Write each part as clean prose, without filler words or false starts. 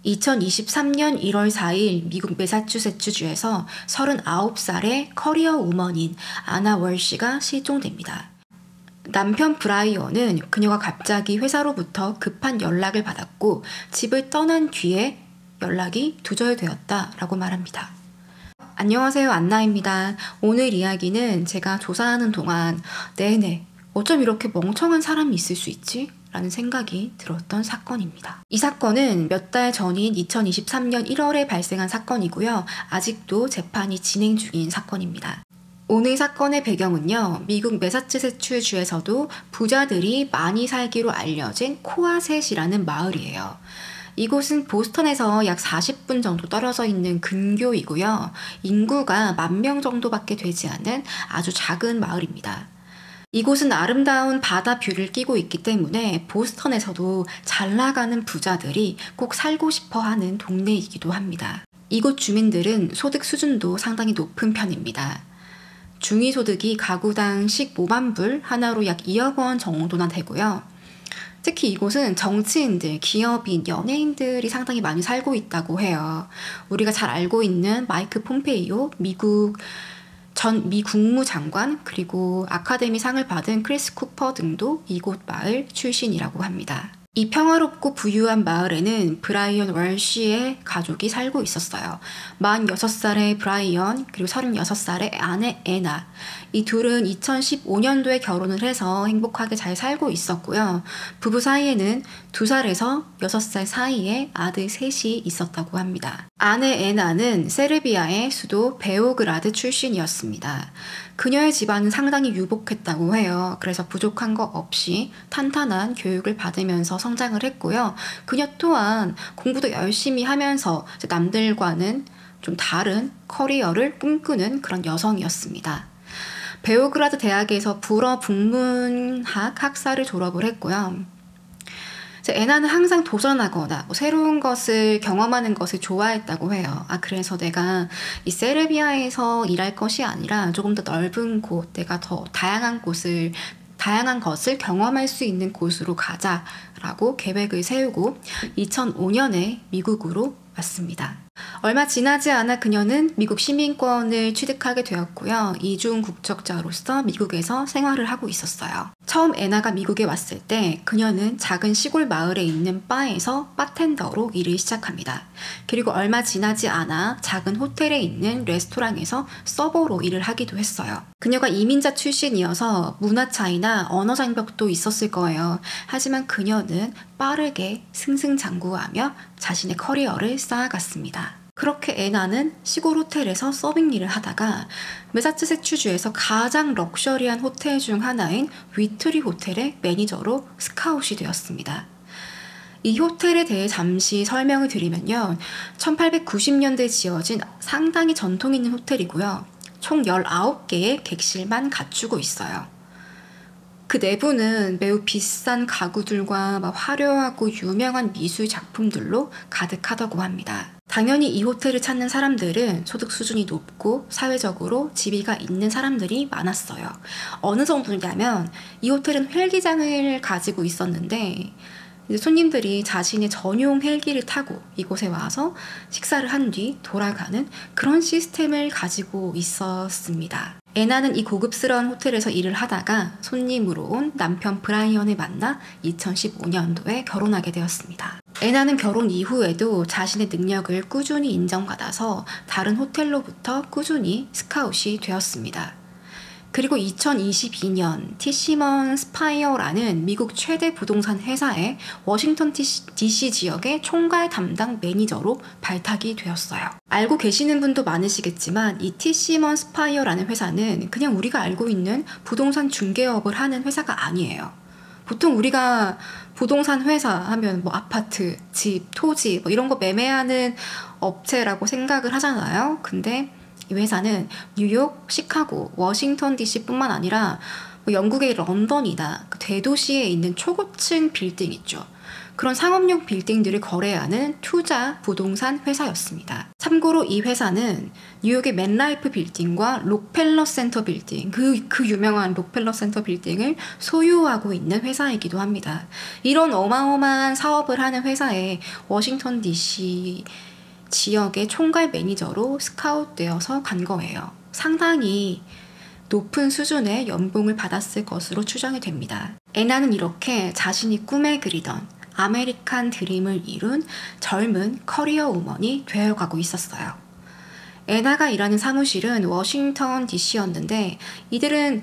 2023년 1월 4일 미국 매사추세츠주에서 39살의 커리어 우먼인 아나 월시가 실종됩니다. 남편 브라이언은 그녀가 갑자기 회사로부터 급한 연락을 받았고 집을 떠난 뒤에 연락이 두절되었다라고 말합니다. 안녕하세요, 안나입니다. 오늘 이야기는 제가 조사하는 동안 어쩜 이렇게 멍청한 사람이 있을 수 있지? 라는 생각이 들었던 사건입니다. 이 사건은 몇 달 전인 2023년 1월에 발생한 사건이고요. 아직도 재판이 진행 중인 사건입니다. 오늘 사건의 배경은요, 미국 매사추세츠주에서도 부자들이 많이 살기로 알려진 코아셋이라는 마을이에요. 이곳은 보스턴에서 약 40분 정도 떨어져 있는 근교이고요. 인구가 10,000명 정도밖에 되지 않은 아주 작은 마을입니다. 이곳은 아름다운 바다 뷰를 끼고 있기 때문에 보스턴에서도 잘 나가는 부자들이 꼭 살고 싶어 하는 동네이기도 합니다. 이곳 주민들은 소득 수준도 상당히 높은 편입니다. 중위소득이 가구당 15만 불, 하나로 약 2억 원 정도나 되고요. 특히 이곳은 정치인들, 기업인, 연예인들이 상당히 많이 살고 있다고 해요. 우리가 잘 알고 있는 마이크 폼페이오, 미국 전 미 국무장관, 그리고 아카데미 상을 받은 크리스 쿠퍼 등도 이곳 마을 출신이라고 합니다. 이 평화롭고 부유한 마을에는 브라이언 월시의 가족이 살고 있었어요. 46살의 브라이언, 그리고 36살의 아내 애나. 이 둘은 2015년도에 결혼을 해서 행복하게 잘 살고 있었고요. 부부 사이에는 2살에서 6살 사이에 아들 셋이 있었다고 합니다. 아내 애나는 세르비아의 수도 베오그라드 출신이었습니다. 그녀의 집안은 상당히 유복했다고 해요. 그래서 부족한 것 없이 탄탄한 교육을 받으면서 성장을 했고요. 그녀 또한 공부도 열심히 하면서 남들과는 좀 다른 커리어를 꿈꾸는 그런 여성이었습니다. 베오그라드 대학에서 불어 북문학 학사를 졸업을 했고요. 애나는 항상 도전하거나 새로운 것을 경험하는 것을 좋아했다고 해요. 그래서 내가 이 세르비아에서 일할 것이 아니라 조금 더 넓은 곳, 내가 더 다양한 것을 경험할 수 있는 곳으로 가자라고 계획을 세우고 2005년에 미국으로 왔습니다. 얼마 지나지 않아 그녀는 미국 시민권을 취득하게 되었고요. 이중 국적자로서 미국에서 생활을 하고 있었어요. 처음 애나가 미국에 왔을 때 그녀는 작은 시골 마을에 있는 바에서 바텐더로 일을 시작합니다. 그리고 얼마 지나지 않아 작은 호텔에 있는 레스토랑에서 서버로 일을 하기도 했어요. 그녀가 이민자 출신이어서 문화 차이나 언어 장벽도 있었을 거예요. 하지만 그녀는 빠르게 승승장구하며 자신의 커리어를 쌓아갔습니다. 그렇게 애나는 시골 호텔에서 서빙 일을 하다가 매사추세츠주에서 가장 럭셔리한 호텔 중 하나인 위트리 호텔의 매니저로 스카웃이 되었습니다. 이 호텔에 대해 잠시 설명을 드리면요. 1890년대에 지어진 상당히 전통 있는 호텔이고요. 총 19개의 객실만 갖추고 있어요. 그 내부는 매우 비싼 가구들과 화려하고 유명한 미술 작품들로 가득하다고 합니다. 당연히 이 호텔을 찾는 사람들은 소득 수준이 높고 사회적으로 지위가 있는 사람들이 많았어요. 어느 정도냐면 이 호텔은 헬기장을 가지고 있었는데 이제 손님들이 자신의 전용 헬기를 타고 이곳에 와서 식사를 한 뒤 돌아가는 그런 시스템을 가지고 있었습니다. 애나는 이 고급스러운 호텔에서 일을 하다가 손님으로 온 남편 브라이언을 만나 2015년도에 결혼하게 되었습니다. 애나는 결혼 이후에도 자신의 능력을 꾸준히 인정받아서 다른 호텔로부터 꾸준히 스카웃이 되었습니다. 그리고 2022년 티시먼 스파이어라는 미국 최대 부동산 회사의 워싱턴 DC 지역의 총괄 담당 매니저로 발탁이 되었어요. 알고 계시는 분도 많으시겠지만 이 티시먼 스파이어라는 회사는 그냥 우리가 알고 있는 부동산 중개업을 하는 회사가 아니에요. 보통 우리가 부동산 회사 하면 아파트, 집, 토지 이런 거 매매하는 업체라고 생각을 하잖아요. 근데 이 회사는 뉴욕, 시카고, 워싱턴 DC뿐만 아니라 영국의 런던이나 대도시에 있는 초고층 빌딩 있죠. 그런 상업용 빌딩들을 거래하는 투자 부동산 회사였습니다. 참고로 이 회사는 뉴욕의 맨라이프 빌딩과 록펠러 센터 빌딩, 그 유명한 록펠러 센터 빌딩을 소유하고 있는 회사이기도 합니다. 이런 어마어마한 사업을 하는 회사에 워싱턴 DC 지역의 총괄 매니저로 스카웃되어서 간 거예요. 상당히 높은 수준의 연봉을 받았을 것으로 추정이 됩니다. 애나는 이렇게 자신이 꿈에 그리던 아메리칸 드림을 이룬 젊은 커리어 우먼이 되어가고 있었어요. 애나가 일하는 사무실은 워싱턴 DC였는데 이들은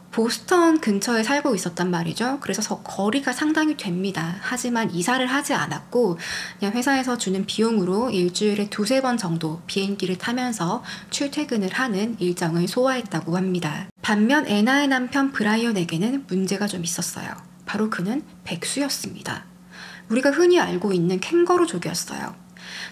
보스턴 근처에 살고 있었단 말이죠. 그래서 거리가 상당히 됩니다. 하지만 이사를 하지 않았고 그냥 회사에서 주는 비용으로 일주일에 2-3번 정도 비행기를 타면서 출퇴근을 하는 일정을 소화했다고 합니다. 반면 애나의 남편 브라이언에게는 문제가 좀 있었어요. 바로 그는 백수였습니다. 우리가 흔히 알고 있는 캥거루족이었어요.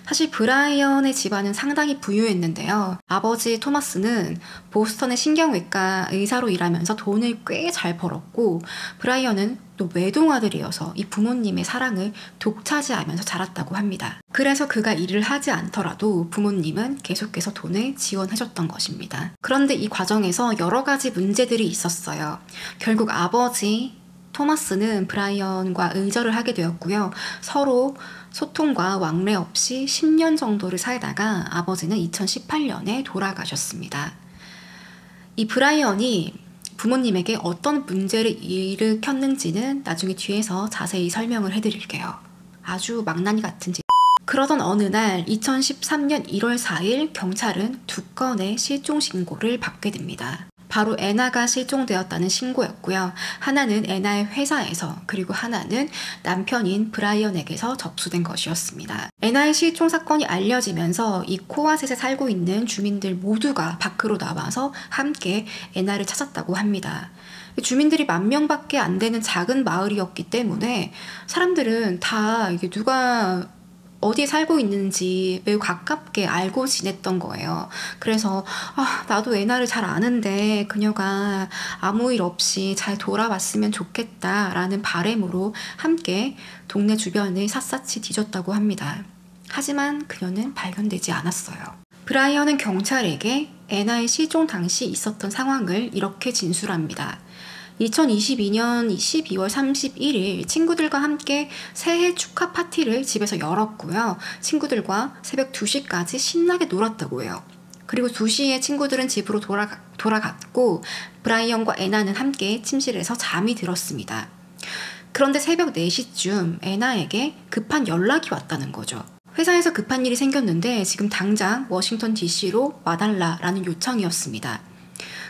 사실 브라이언의 집안은 상당히 부유했는데요. 아버지 토마스는 보스턴의 신경외과 의사로 일하면서 돈을 꽤 잘 벌었고 브라이언은 또 외동아들이어서 이 부모님의 사랑을 독차지하면서 자랐다고 합니다. 그래서 그가 일을 하지 않더라도 부모님은 계속해서 돈을 지원해줬던 것입니다. 그런데 이 과정에서 여러 가지 문제들이 있었어요. 결국 아버지 토마스는 브라이언과 의절을 하게 되었고요. 서로 소통과 왕래 없이 10년 정도를 살다가 아버지는 2018년에 돌아가셨습니다. 이 브라이언이 부모님에게 어떤 문제를 일으켰는지는 나중에 뒤에서 자세히 설명을 해드릴게요. 아주 망나니 같은 짓. 그러던 어느 날 2013년 1월 4일 경찰은 2건의 실종 신고를 받게 됩니다. 바로 애나가 실종되었다는 신고였고요. 하나는 애나의 회사에서, 그리고 하나는 남편인 브라이언에게서 접수된 것이었습니다. 애나의 실종 사건이 알려지면서 이 코아셋에 살고 있는 주민들 모두가 밖으로 나와서 함께 애나를 찾았다고 합니다. 주민들이 10,000명밖에 안 되는 작은 마을이었기 때문에 사람들은 다 이게 누가 어디에 살고 있는지 매우 가깝게 알고 지냈던 거예요. 그래서 나도 애나를 잘 아는데 그녀가 아무 일 없이 잘 돌아왔으면 좋겠다라는 바람으로 함께 동네 주변을 샅샅이 뒤졌다고 합니다. 하지만 그녀는 발견되지 않았어요. 브라이언은 경찰에게 애나의 실종 당시 있었던 상황을 이렇게 진술합니다. 2022년 12월 31일 친구들과 함께 새해 축하 파티를 집에서 열었고요. 친구들과 새벽 2시까지 신나게 놀았다고 해요. 그리고 2시에 친구들은 집으로 돌아갔고 브라이언과 애나는 함께 침실에서 잠이 들었습니다. 그런데 새벽 4시쯤 애나에게 급한 연락이 왔다는 거죠. 회사에서 급한 일이 생겼는데 지금 당장 워싱턴 DC로 와달라라는 요청이었습니다.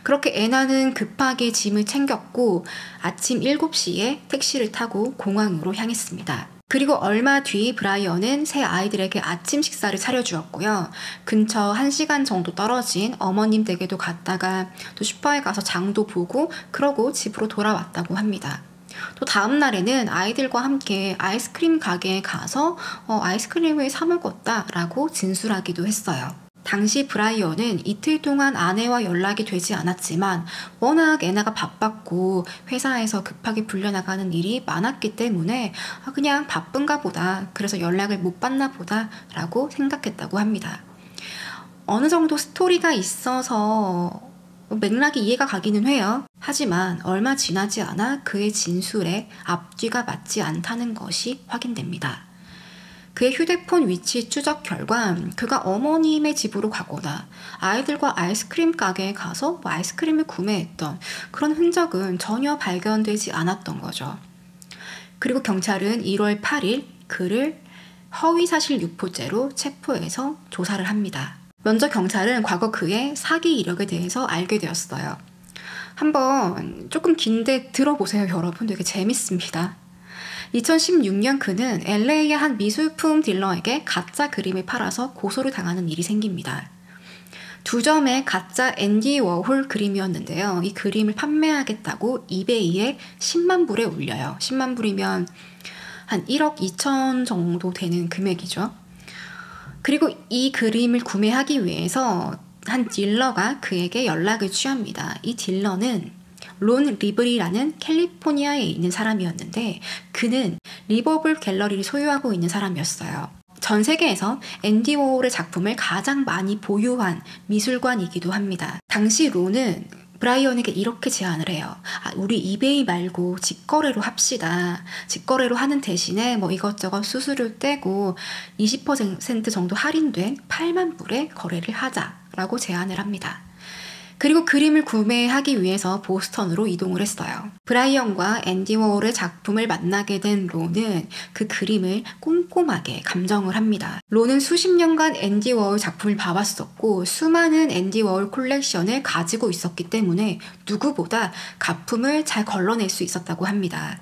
그렇게 애나는 급하게 짐을 챙겼고 아침 7시에 택시를 타고 공항으로 향했습니다. 그리고 얼마 뒤 브라이언은 새 아이들에게 아침 식사를 차려주었고요. 근처 1시간 정도 떨어진 어머님 댁에도 갔다가 또 슈퍼에 가서 장도 보고 그러고 집으로 돌아왔다고 합니다. 또 다음 날에는 아이들과 함께 아이스크림 가게에 가서 아이스크림을 사 먹었다라고 진술하기도 했어요. 당시 브라이언은 이틀 동안 아내와 연락이 되지 않았지만 워낙 애나가 바빴고 회사에서 급하게 불려나가는 일이 많았기 때문에 그냥 바쁜가 보다, 그래서 연락을 못 받나 보다 라고 생각했다고 합니다. 어느 정도 스토리가 있어서 맥락이 이해가 가기는 해요. 하지만 얼마 지나지 않아 그의 진술에 앞뒤가 맞지 않다는 것이 확인됩니다. 그의 휴대폰 위치 추적 결과 그가 어머님의 집으로 가거나 아이들과 아이스크림 가게에 가서 아이스크림을 구매했던 그런 흔적은 전혀 발견되지 않았던 거죠. 그리고 경찰은 1월 8일 그를 허위사실 유포죄로 체포해서 조사를 합니다. 먼저 경찰은 과거 그의 사기 이력에 대해서 알게 되었어요. 한번 조금 긴데 들어보세요, 여러분. 되게 재밌습니다. 2016년 그는 LA의 한 미술품 딜러에게 가짜 그림을 팔아서 고소를 당하는 일이 생깁니다. 2점의 가짜 앤디 워홀 그림이었는데요. 이 그림을 판매하겠다고 이베이에 10만 불에 올려요. 10만 불이면 한 1억 2천 정도 되는 금액이죠. 그리고 이 그림을 구매하기 위해서 한 딜러가 그에게 연락을 취합니다. 이 딜러는 론 리브리라는 캘리포니아에 있는 사람이었는데 그는 리버블 갤러리를 소유하고 있는 사람이었어요. 전 세계에서 앤디 워홀의 작품을 가장 많이 보유한 미술관이기도 합니다. 당시 론은 브라이언에게 이렇게 제안을 해요. 우리 이베이 말고 직거래로 합시다. 직거래로 하는 대신에 뭐 이것저것 수수료 떼고 20% 정도 할인된 8만 불에 거래를 하자라고 제안을 합니다. 그리고 그림을 구매하기 위해서 보스턴으로 이동을 했어요. 브라이언과 앤디 워홀의 작품을 만나게 된 론은 그 그림을 꼼꼼하게 감정을 합니다. 론은 수십 년간 앤디 워홀 작품을 봐왔었고 수많은 앤디 워홀 콜렉션을 가지고 있었기 때문에 누구보다 가품을 잘 걸러낼 수 있었다고 합니다.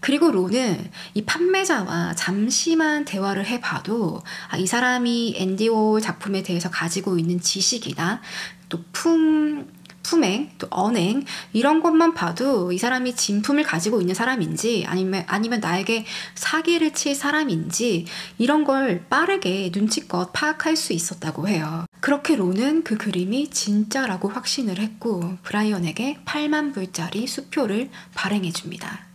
그리고 론은 이 판매자와 잠시만 대화를 해봐도 이 사람이 앤디 워홀 작품에 대해서 가지고 있는 지식이나 또 품행, 또 언행 이런 것만 봐도 이 사람이 진품을 가지고 있는 사람인지 아니면 나에게 사기를 칠 사람인지 이런 걸 빠르게 눈치껏 파악할 수 있었다고 해요. 그렇게 론은 그 그림이 진짜라고 확신을 했고 브라이언에게 8만 불짜리 수표를 발행해 줍니다.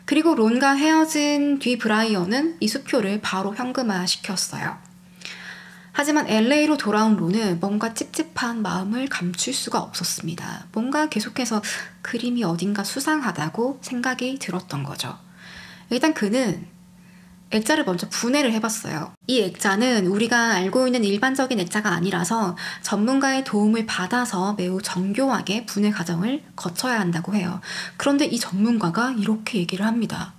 그리고 론과 헤어진 뒤 브라이언은 이 수표를 바로 현금화 시켰어요. 하지만 LA로 돌아온 론은 뭔가 찝찝한 마음을 감출 수가 없었습니다. 뭔가 계속해서 그림이 어딘가 수상하다고 생각이 들었던 거죠. 일단 그는 액자를 먼저 분해를 해봤어요. 이 액자는 우리가 알고 있는 일반적인 액자가 아니라서 전문가의 도움을 받아서 매우 정교하게 분해 과정을 거쳐야 한다고 해요. 그런데 이 전문가가 이렇게 얘기를 합니다.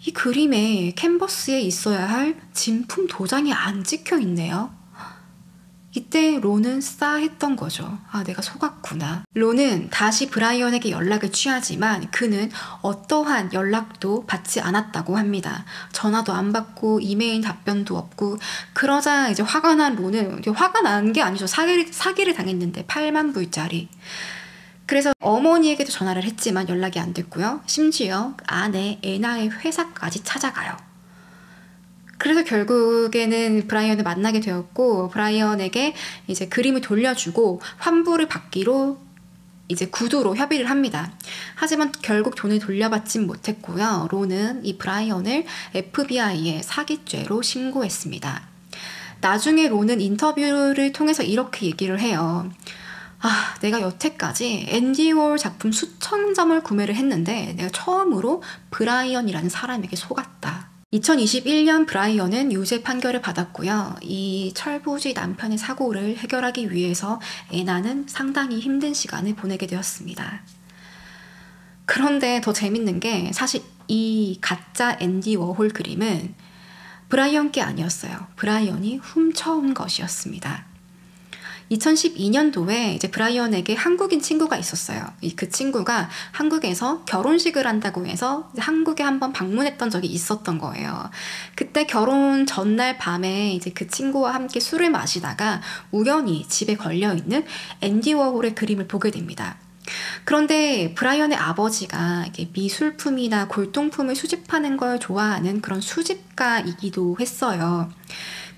이 그림에 캔버스에 있어야 할 진품 도장이 안 찍혀 있네요. 이때 론은 싸했던 거죠. 내가 속았구나. 론은 다시 브라이언에게 연락을 취하지만 그는 어떠한 연락도 받지 않았다고 합니다. 전화도 안 받고 이메일 답변도 없고 그러자 이제 화가 난 론은 화가 난 게 아니죠. 사기를 당했는데 8만 불짜리. 그래서 어머니에게도 전화를 했지만 연락이 안 됐고요. 심지어 아내 애나의 회사까지 찾아가요. 그래서 결국에는 브라이언을 만나게 되었고 브라이언에게 이제 그림을 돌려주고 환불을 받기로 이제 구두로 협의를 합니다. 하지만 결국 돈을 돌려받진 못했고요. 론은 이 브라이언을 FBI에 사기죄로 신고했습니다. 나중에 론은 인터뷰를 통해서 이렇게 얘기를 해요. 내가 여태까지 앤디 워홀 작품 수천 점을 구매를 했는데 내가 처음으로 브라이언이라는 사람에게 속았다. 2021년 브라이언은 유죄 판결을 받았고요. 이 철부지 남편의 사고를 해결하기 위해서 애나는 상당히 힘든 시간을 보내게 되었습니다. 그런데 더 재밌는 게 사실 이 가짜 앤디 워홀 그림은 브라이언 게 아니었어요. 브라이언이 훔쳐온 것이었습니다. 2012년도에 이제 브라이언에게 한국인 친구가 있었어요. 그 친구가 한국에서 결혼식을 한다고 해서 한국에 한번 방문했던 적이 있었던 거예요. 그때 결혼 전날 밤에 이제 그 친구와 함께 술을 마시다가 우연히 집에 걸려있는 앤디 워홀의 그림을 보게 됩니다. 그런데 브라이언의 아버지가 미술품이나 골동품을 수집하는 걸 좋아하는 그런 수집가이기도 했어요.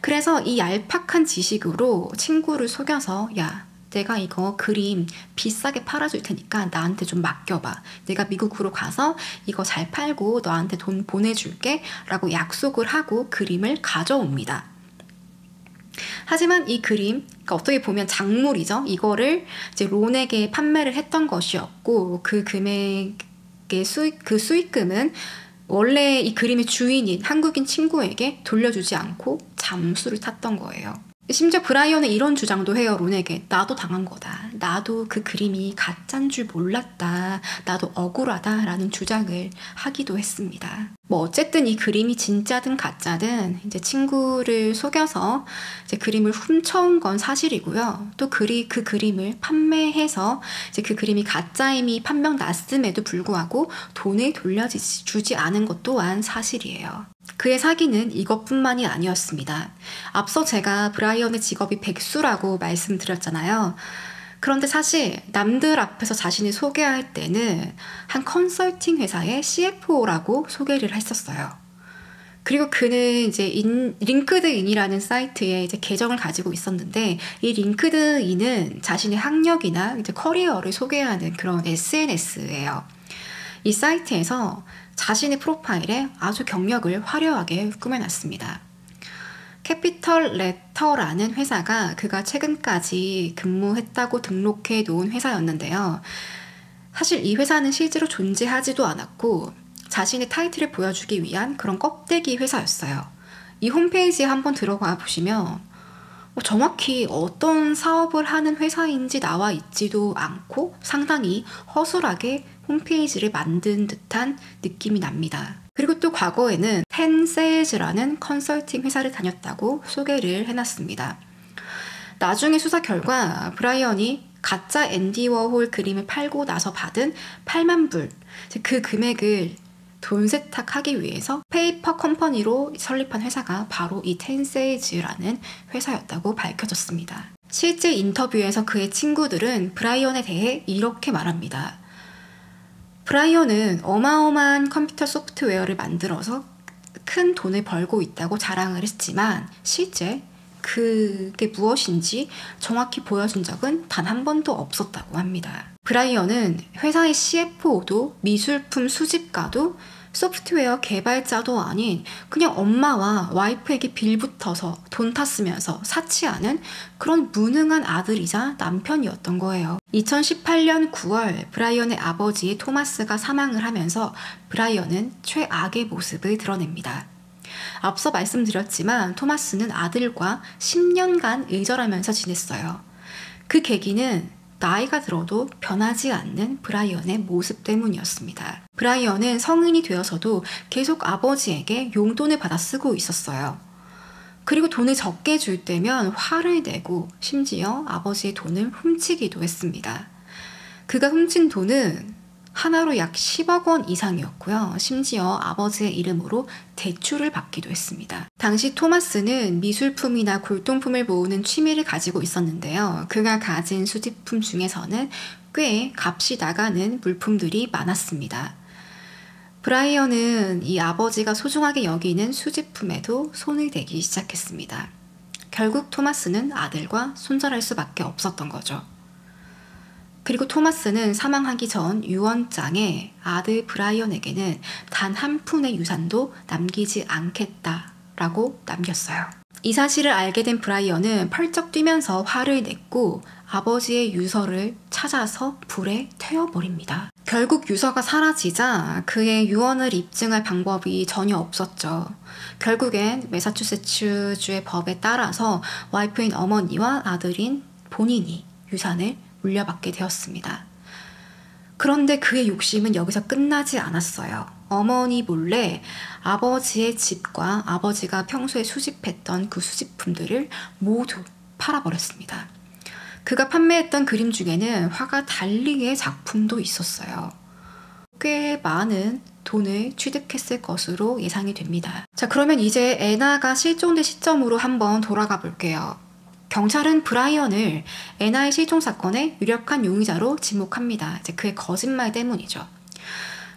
그래서 이 얄팍한 지식으로 친구를 속여서 야, 내가 이거 그림 비싸게 팔아줄 테니까 나한테 좀 맡겨봐. 내가 미국으로 가서 이거 잘 팔고 너한테 돈 보내줄게 라고 약속을 하고 그림을 가져옵니다. 하지만 이 그림, 그러니까 어떻게 보면 작물이죠. 이거를 이제 론에게 판매를 했던 것이었고 그 금액의 수익금은 원래 이 그림의 주인인 한국인 친구에게 돌려주지 않고 잠수를 탔던 거예요. 심지어 브라이언은 이런 주장도 해요. 론에게. 나도 당한 거다. 나도 그 그림이 가짜인 줄 몰랐다. 나도 억울하다 라는 주장을 하기도 했습니다. 어쨌든 이 그림이 진짜든 가짜든 이제 친구를 속여서 이제 그림을 훔쳐온 건 사실이고요. 또 그 그림을 판매해서 이제 그 그림이 가짜임이 판명 났음에도 불구하고 돈을 돌려주지 않은 것 또한 사실이에요. 그의 사기는 이것뿐만이 아니었습니다. 앞서 제가 브라이언의 직업이 백수라고 말씀드렸잖아요. 그런데 사실 남들 앞에서 자신을 소개할 때는 한 컨설팅 회사의 CFO라고 소개를 했었어요. 그리고 그는 이제 링크드인이라는 사이트에 이제 계정을 가지고 있었는데 이 링크드인은 자신의 학력이나 이제 커리어를 소개하는 그런 SNS예요. 이 사이트에서 자신의 프로파일에 아주 경력을 화려하게 꾸며놨습니다. 캐피털 레터라는 회사가 그가 최근까지 근무했다고 등록해 놓은 회사였는데요. 사실 이 회사는 실제로 존재하지도 않았고 자신의 타이틀을 보여주기 위한 그런 껍데기 회사였어요. 이 홈페이지에 한번 들어가 보시면 정확히 어떤 사업을 하는 회사인지 나와 있지도 않고 상당히 허술하게 홈페이지를 만든 듯한 느낌이 납니다. 그리고 또 과거에는 텐세일즈라는 컨설팅 회사를 다녔다고 소개를 해놨습니다. 나중에 수사 결과 브라이언이 가짜 앤디 워홀 그림을 팔고 나서 받은 8만 불, 그 금액을 돈 세탁하기 위해서 페이퍼 컴퍼니로 설립한 회사가 바로 이 텐세일즈라는 회사였다고 밝혀졌습니다. 실제 인터뷰에서 그의 친구들은 브라이언에 대해 이렇게 말합니다. 브라이언은 어마어마한 컴퓨터 소프트웨어를 만들어서 큰 돈을 벌고 있다고 자랑을 했지만 실제 그게 무엇인지 정확히 보여준 적은 단 한 번도 없었다고 합니다. 브라이언은 회사의 CFO도 미술품 수집가도 소프트웨어 개발자도 아닌 그냥 엄마와 와이프에게 빌붙어서 돈 탔으면서 사치하는 그런 무능한 아들이자 남편이었던 거예요. 2018년 9월 브라이언의 아버지 토마스가 사망을 하면서 브라이언은 최악의 모습을 드러냅니다. 앞서 말씀드렸지만 토마스는 아들과 10년간 의절하면서 지냈어요. 그 계기는 나이가 들어도 변하지 않는 브라이언의 모습 때문이었습니다. 브라이언은 성인이 되어서도 계속 아버지에게 용돈을 받아 쓰고 있었어요. 그리고 돈을 적게 줄 때면 화를 내고 심지어 아버지의 돈을 훔치기도 했습니다. 그가 훔친 돈은 하나로 약 10억 원 이상이었고요. 심지어 아버지의 이름으로 대출을 받기도 했습니다. 당시 토마스는 미술품이나 골동품을 모으는 취미를 가지고 있었는데요. 그가 가진 수집품 중에서는 꽤 값이 나가는 물품들이 많았습니다. 브라이언은 이 아버지가 소중하게 여기는 수집품에도 손을 대기 시작했습니다. 결국 토마스는 아들과 손절할 수밖에 없었던 거죠. 그리고 토마스는 사망하기 전 유언장에 아들 브라이언에게는 단 한 푼의 유산도 남기지 않겠다라고 남겼어요. 이 사실을 알게 된 브라이언은 펄쩍 뛰면서 화를 냈고 아버지의 유서를 찾아서 불에 태워버립니다. 결국 유서가 사라지자 그의 유언을 입증할 방법이 전혀 없었죠. 결국엔 매사추세츠주의 법에 따라서 와이프인 어머니와 아들인 본인이 유산을 물려받게 되었습니다. 그런데 그의 욕심은 여기서 끝나지 않았어요. 어머니 몰래 아버지의 집과 아버지가 평소에 수집했던 그 수집품들을 모두 팔아버렸습니다. 그가 판매했던 그림 중에는 화가 달리의 작품도 있었어요. 꽤 많은 돈을 취득했을 것으로 예상이 됩니다. 자, 그러면 이제 애나가 실종된 시점으로 한번 돌아가 볼게요. 경찰은 브라이언을 애나의 실종 사건의 유력한 용의자로 지목합니다. 이제 그의 거짓말 때문이죠.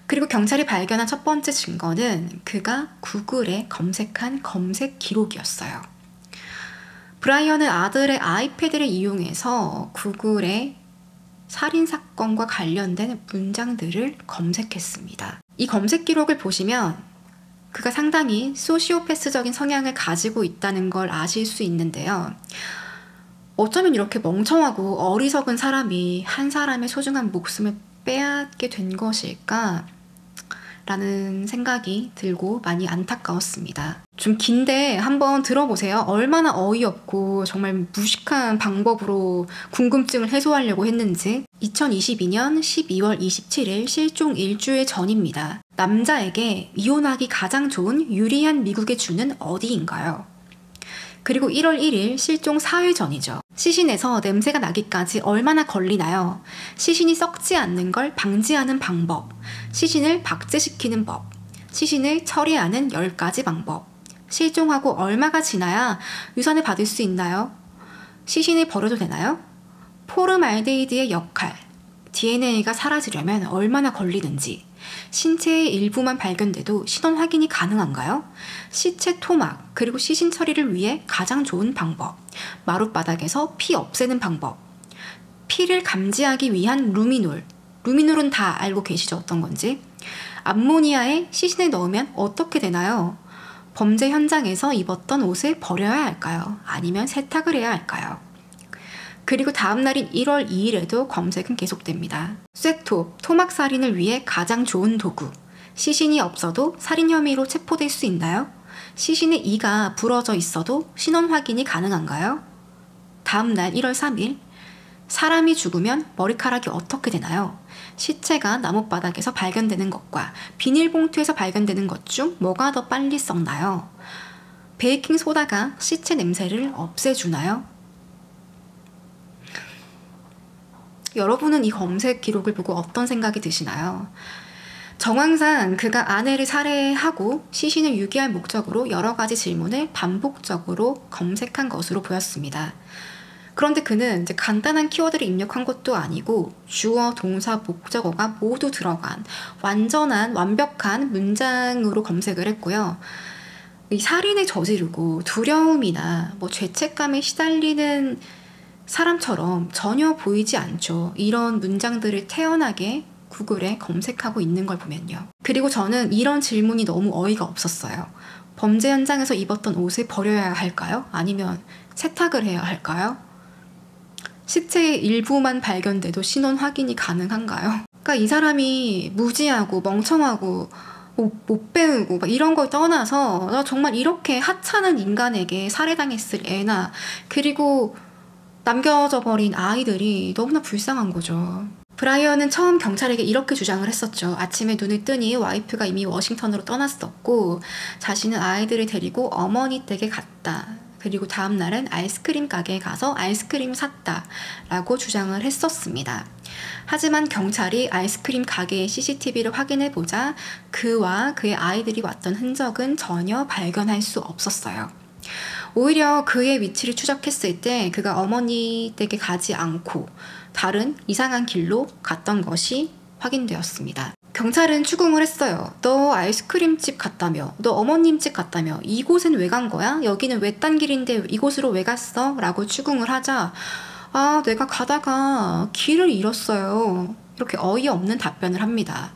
그리고 경찰이 발견한 첫 번째 증거는 그가 구글에 검색한 검색 기록이었어요. 브라이언은 아들의 아이패드를 이용해서 구글에 살인사건과 관련된 문장들을 검색했습니다. 이 검색 기록을 보시면 그가 상당히 소시오패스적인 성향을 가지고 있다는 걸 아실 수 있는데요. 어쩌면 이렇게 멍청하고 어리석은 사람이 한 사람의 소중한 목숨을 빼앗게 된 것일까? 라는 생각이 들고 많이 안타까웠습니다. 좀 긴데 한번 들어보세요. 얼마나 어이없고 정말 무식한 방법으로 궁금증을 해소하려고 했는지. 2022년 12월 27일 실종 일주일 전입니다. 남자에게 이혼하기 가장 좋은 유리한 미국의 주는 어디인가요? 그리고 1월 1일 실종 4일 전이죠. 시신에서 냄새가 나기까지 얼마나 걸리나요? 시신이 썩지 않는 걸 방지하는 방법, 시신을 박제시키는 법, 시신을 처리하는 10가지 방법, 실종하고 얼마가 지나야 유산을 받을 수 있나요? 시신을 버려도 되나요? 포름알데히드의 역할, DNA가 사라지려면 얼마나 걸리는지, 신체의 일부만 발견돼도 신원 확인이 가능한가요? 시체 토막, 그리고 시신 처리를 위해 가장 좋은 방법, 마룻바닥에서 피 없애는 방법, 피를 감지하기 위한 루미놀, 루미놀은 다 알고 계시죠? 어떤 건지. 암모니아에 시신을 넣으면 어떻게 되나요? 범죄 현장에서 입었던 옷을 버려야 할까요? 아니면 세탁을 해야 할까요? 그리고 다음 날인 1월 2일에도 검색은 계속됩니다. 쇠톱, 토막살인을 위해 가장 좋은 도구. 시신이 없어도 살인 혐의로 체포될 수 있나요? 시신의 이가 부러져 있어도 신원 확인이 가능한가요? 다음 날 1월 3일, 사람이 죽으면 머리카락이 어떻게 되나요? 시체가 나뭇바닥에서 발견되는 것과 비닐봉투에서 발견되는 것 중 뭐가 더 빨리 썩나요? 베이킹소다가 시체 냄새를 없애주나요? 여러분은 이 검색 기록을 보고 어떤 생각이 드시나요? 정황상 그가 아내를 살해하고 시신을 유기할 목적으로 여러 가지 질문을 반복적으로 검색한 것으로 보였습니다. 그런데 그는 이제 간단한 키워드를 입력한 것도 아니고 주어, 동사, 목적어가 모두 들어간 완벽한 문장으로 검색을 했고요. 이 살인을 저지르고 두려움이나 죄책감에 시달리는 사람처럼 전혀 보이지 않죠. 이런 문장들을 태연하게 구글에 검색하고 있는 걸 보면요. 그리고 저는 이런 질문이 너무 어이가 없었어요. 범죄 현장에서 입었던 옷을 버려야 할까요? 아니면 세탁을 해야 할까요? 시체의 일부만 발견돼도 신원 확인이 가능한가요? 그러니까 이 사람이 무지하고 멍청하고 못 배우고 이런 걸 떠나서 나 정말 이렇게 하찮은 인간에게 살해당했을 애나 그리고 남겨져 버린 아이들이 너무나 불쌍한 거죠. 브라이언은 처음 경찰에게 이렇게 주장을 했었죠. 아침에 눈을 뜨니 와이프가 이미 워싱턴으로 떠났었고 자신은 아이들을 데리고 어머니 댁에 갔다. 그리고 다음 날은 아이스크림 가게에 가서 아이스크림 샀다 라고 주장을 했었습니다. 하지만 경찰이 아이스크림 가게의 CCTV를 확인해보자 그와 그의 아이들이 왔던 흔적은 전혀 발견할 수 없었어요. 오히려 그의 위치를 추적했을 때 그가 어머니 댁에 가지 않고 다른 이상한 길로 갔던 것이 확인되었습니다. 경찰은 추궁을 했어요. 너 아이스크림집 갔다며? 너 어머님 집 갔다며? 이곳엔 왜 간 거야? 여기는 왜 딴 길인데 이곳으로 왜 갔어? 라고 추궁을 하자 내가 가다가 길을 잃었어요. 이렇게 어이없는 답변을 합니다.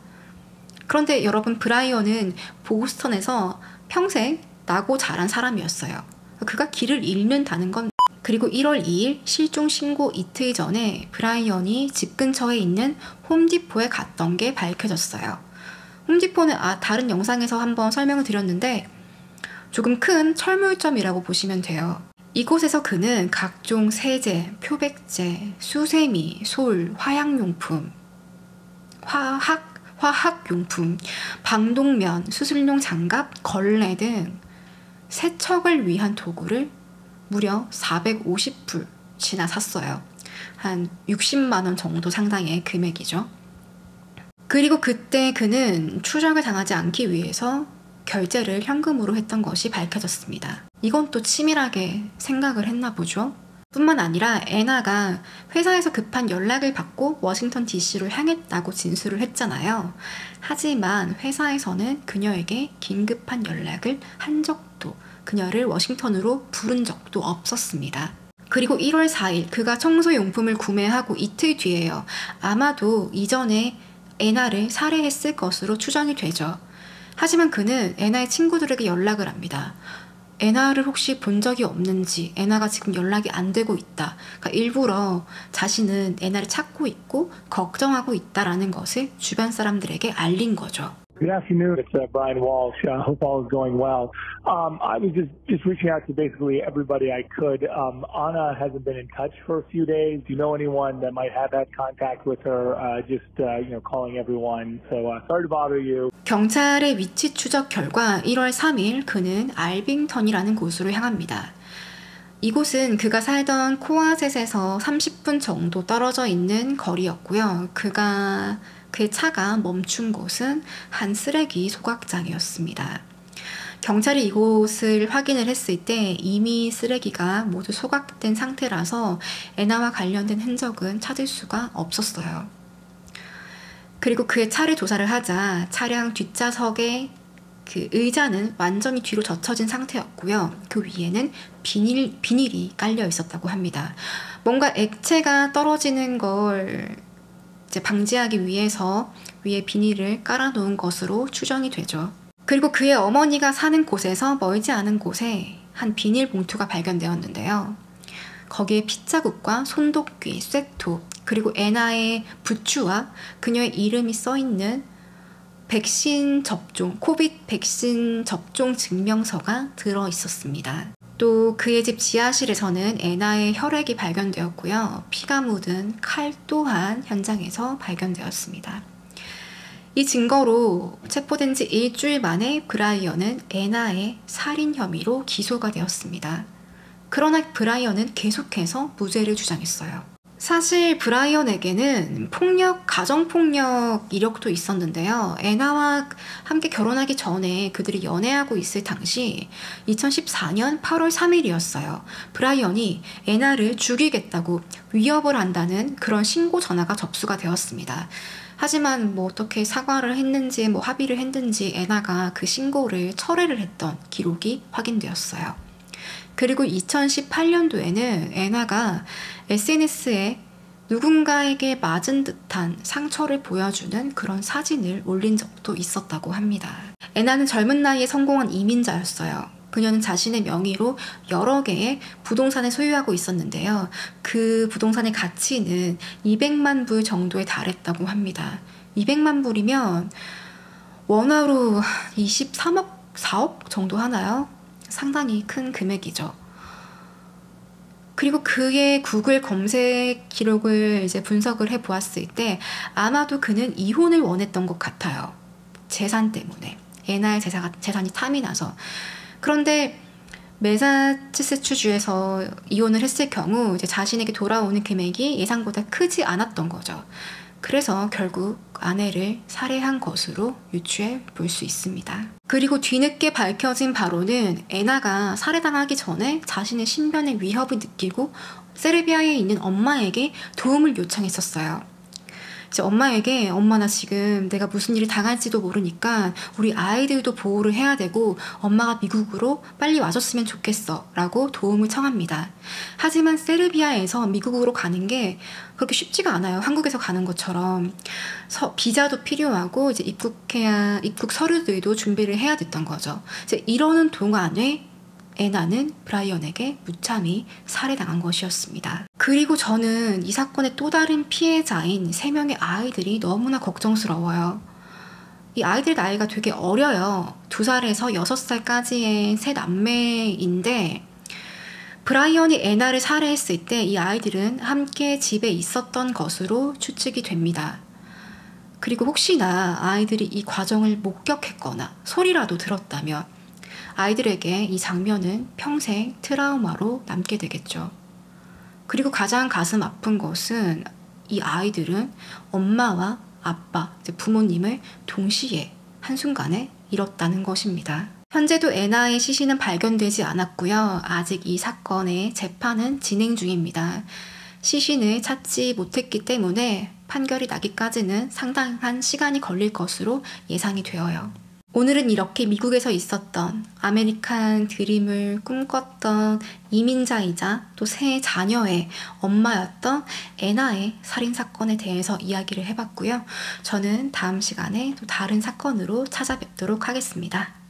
그런데 여러분, 브라이언은 보스턴에서 평생 나고 자란 사람이었어요. 그가 길을 잃는다는 건 그리고 1월 2일 실종 신고 이틀 전에 브라이언이 집 근처에 있는 홈디포에 갔던 게 밝혀졌어요. 홈디포는 다른 영상에서 한번 설명을 드렸는데 조금 큰 철물점이라고 보시면 돼요. 이곳에서 그는 각종 세제, 표백제, 수세미, 솔, 화약용품, 화학용품, 방독면, 수술용 장갑, 걸레 등 세척을 위한 도구를 무려 450불치나 샀어요. 한 60만 원 정도 상당의 금액이죠. 그리고 그때 그는 추적을 당하지 않기 위해서 결제를 현금으로 했던 것이 밝혀졌습니다. 이건 또 치밀하게 생각을 했나 보죠. 뿐만 아니라 애나가 회사에서 급한 연락을 받고 워싱턴 DC로 향했다고 진술을 했잖아요. 하지만 회사에서는 그녀에게 긴급한 연락을 한 적도, 그녀를 워싱턴으로 부른 적도 없었습니다. 그리고 1월 4일 그가 청소용품을 구매하고 이틀 뒤에요. 아마도 이전에 애나를 살해했을 것으로 추정이 되죠. 하지만 그는 애나의 친구들에게 연락을 합니다. 애나를 혹시 본 적이 없는지, 애나가 지금 연락이 안 되고 있다. 그러니까 일부러 자신은 애나를 찾고 있고 걱정하고 있다라는 것을 주변 사람들에게 알린 거죠. Good afternoon. It's Brian Walsh. Hope all is going well. I was just reaching out to basically everybody I could. Anna hasn't been in touch for a few days. Do you know anyone that might have had contact with her? Calling everyone. So sorry to bother you. 경찰의 위치 추적 결과 1월 3일 그는 알빙턴이라는 곳으로 향합니다. 이곳은 그가 살던 코아셋에서 30분 정도 떨어져 있는 거리였고요. 그의 차가 멈춘 곳은 한 쓰레기 소각장이었습니다. 경찰이 이곳을 확인을 했을 때 이미 쓰레기가 모두 소각된 상태라서 애나와 관련된 흔적은 찾을 수가 없었어요. 그리고 그의 차를 조사를 하자 차량 뒷좌석의 그 의자는 완전히 뒤로 젖혀진 상태였고요. 그 위에는 비닐이 깔려 있었다고 합니다. 뭔가 액체가 떨어지는 걸 이제 방지하기 위해서 위에 비닐을 깔아놓은 것으로 추정이 되죠. 그리고 그의 어머니가 사는 곳에서 멀지 않은 곳에 한 비닐봉투가 발견되었는데요. 거기에 핏자국과 손도끼, 쇠톱, 그리고 애나의 부추와 그녀의 이름이 써있는 백신 접종, 코비드 백신 접종 증명서가 들어있었습니다. 또 그의 집 지하실에서는 애나의 혈액이 발견되었고요. 피가 묻은 칼 또한 현장에서 발견되었습니다. 이 증거로 체포된 지 일주일 만에 브라이언은 애나의 살인 혐의로 기소가 되었습니다. 그러나 브라이언은 계속해서 무죄를 주장했어요. 사실 브라이언에게는 가정폭력 이력도 있었는데요. 애나와 함께 결혼하기 전에 그들이 연애하고 있을 당시 2014년 8월 3일이었어요. 브라이언이 애나를 죽이겠다고 위협을 한다는 그런 신고 전화가 접수가 되었습니다. 하지만 어떻게 사과를 했는지 합의를 했는지 애나가 그 신고를 철회를 했던 기록이 확인되었어요. 그리고 2018년도에는 애나가 SNS에 누군가에게 맞은 듯한 상처를 보여주는 그런 사진을 올린 적도 있었다고 합니다. 애나는 젊은 나이에 성공한 이민자였어요. 그녀는 자신의 명의로 여러 개의 부동산을 소유하고 있었는데요. 그 부동산의 가치는 200만 불 정도에 달했다고 합니다. 200만 불이면 원화로 23억, 4억 정도 하나요? 상당히 큰 금액이죠. 그리고 그의 구글 검색 기록을 이제 분석을 해보았을 때 아마도 그는 이혼을 원했던 것 같아요. 재산 때문에. 애나의 재산이 탐이 나서. 그런데 매사추세츠주에서 이혼을 했을 경우 이제 자신에게 돌아오는 금액이 예상보다 크지 않았던 거죠. 그래서 결국 아내를 살해한 것으로 유추해 볼 수 있습니다. 그리고 뒤늦게 밝혀진 바로는 애나가 살해당하기 전에 자신의 신변에 위협을 느끼고 세르비아에 있는 엄마에게 도움을 요청했었어요. 이제 엄마에게 엄마 나 지금 내가 무슨 일이 당할지도 모르니까 우리 아이들도 보호를 해야 되고 엄마가 미국으로 빨리 와줬으면 좋겠어 라고 도움을 청합니다. 하지만 세르비아에서 미국으로 가는 게 그렇게 쉽지가 않아요. 한국에서 가는 것처럼 비자도 필요하고 이제 입국 서류들도 준비를 해야 됐던 거죠. 이제 이러는 동안에 애나는 브라이언에게 무참히 살해당한 것이었습니다. 그리고 저는 이 사건의 또 다른 피해자인 3명의 아이들이 너무나 걱정스러워요. 이 아이들 나이가 되게 어려요. 2살에서 6살까지의 세 남매인데 브라이언이 애나를 살해했을 때 이 아이들은 함께 집에 있었던 것으로 추측이 됩니다. 그리고 혹시나 아이들이 이 과정을 목격했거나 소리라도 들었다면 아이들에게 이 장면은 평생 트라우마로 남게 되겠죠. 그리고 가장 가슴 아픈 것은 이 아이들은 엄마와 아빠, 부모님을 동시에 한순간에 잃었다는 것입니다. 현재도 애나의 시신은 발견되지 않았고요. 아직 이 사건의 재판은 진행 중입니다. 시신을 찾지 못했기 때문에 판결이 나기까지는 상당한 시간이 걸릴 것으로 예상이 되어요. 오늘은 이렇게 미국에서 있었던 아메리칸 드림을 꿈꿨던 이민자이자 또 세 자녀의 엄마였던 애나의 살인사건에 대해서 이야기를 해봤고요. 저는 다음 시간에 또 다른 사건으로 찾아뵙도록 하겠습니다.